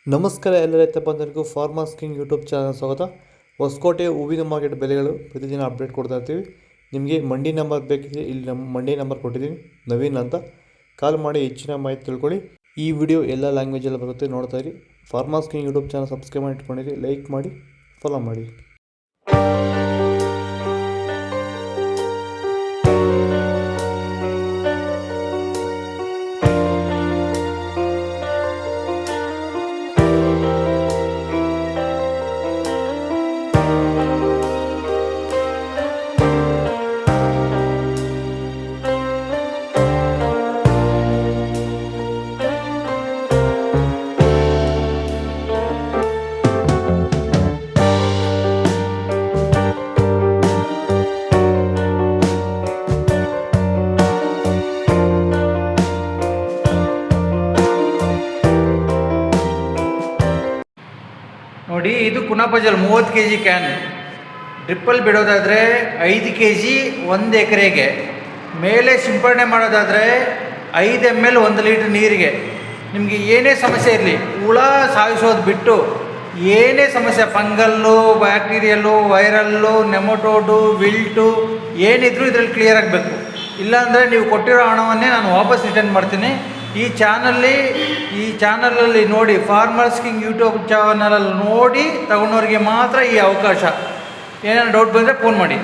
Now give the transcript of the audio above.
ನಮಸ್ಕಾರ ಎಲ್ಲ ರೈತ ಬಂಧುಗಳಿಗೂ ಫಾರ್ಮರ್ಸ್ ಕಿಂಗ್ ಯೂಟ್ಯೂಬ್ ಚಾನಲ್ ಸ್ವಾಗತ. ಹೊಸಕೋಟೆ ಹೂವಿನ ಮಾರ್ಕೆಟ್ ಬೆಲೆಗಳು ಪ್ರತಿದಿನ ಅಪ್ಡೇಟ್ ಕೊಡ್ತಾ ಇರ್ತೀವಿ. ನಿಮಗೆ ಮಂಡಿ ನಂಬರ್ ಬೇಕಿದ್ರೆ ಇಲ್ಲಿ ನಮ್ಮ ಮಂಡಿ ನಂಬರ್ ಕೊಟ್ಟಿದ್ದೀನಿ, ನವೀನ್ ಅಂತ. ಕಾಲ್ ಮಾಡಿ ಹೆಚ್ಚಿನ ಮಾಹಿತಿ ತಿಳ್ಕೊಳ್ಳಿ. ಈ ವಿಡಿಯೋ ಎಲ್ಲ ಲ್ಯಾಂಗ್ವೇಜಲ್ಲಿ ಬರುತ್ತೆ, ನೋಡ್ತಾ ಇರಿ. Farmers king YouTube channel subscribe ಮಾಡಿ ಇಟ್ಕೊಂಡಿರಿ, ಲೈಕ್ ಮಾಡಿ, ಫಾಲೋ ಮಾಡಿ. ನೋಡಿ, ಇದು ಕುನಾಪಜಲ್ 30 kg ಕ್ಯಾನ್. ಡ್ರಿಪ್ಪಲ್ಲಿ ಬಿಡೋದಾದರೆ 5 kg 1 ಎಕರೆಗೆ. ಮೇಲೆ ಸಿಂಪಡಣೆ ಮಾಡೋದಾದರೆ 5 ml 1 ಲೀಟ್ರ್ ನೀರಿಗೆ. ನಿಮಗೆ ಏನೇ ಸಮಸ್ಯೆ ಇರಲಿ, ಹುಳ ಸಾಯಿಸೋದು ಬಿಟ್ಟು ಏನೇ ಸಮಸ್ಯೆ, ಫಂಗಲ್ಲು, ಬ್ಯಾಕ್ಟೀರಿಯಲ್ಲು, ವೈರಲ್ಲು, ನೆಮಟೋಡು, ವಿಲ್ಟು ಏನಿದ್ರೂ ಇದರಲ್ಲಿ ಕ್ಲಿಯರ್ ಆಗಬೇಕು. ಇಲ್ಲಾಂದರೆ ನೀವು ಕೊಟ್ಟಿರೋ ಹಣವನ್ನೇ ನಾನು ವಾಪಸ್ ರಿಟರ್ನ್ ಮಾಡ್ತೀನಿ. ಈ ಚಾನಲಲ್ಲಿ ನೋಡಿ, ಫಾರ್ಮರ್ಸ್ ಕಿಂಗ್ ಯೂಟ್ಯೂಬ್ ಚಾನಲಲ್ಲಿ ನೋಡಿ ತಗೊಂಡವ್ರಿಗೆ ಮಾತ್ರ ಈ ಅವಕಾಶ. ಏನಾದ್ರು ಡೌಟ್ ಬಂದರೆ ಫೋನ್ ಮಾಡಿ.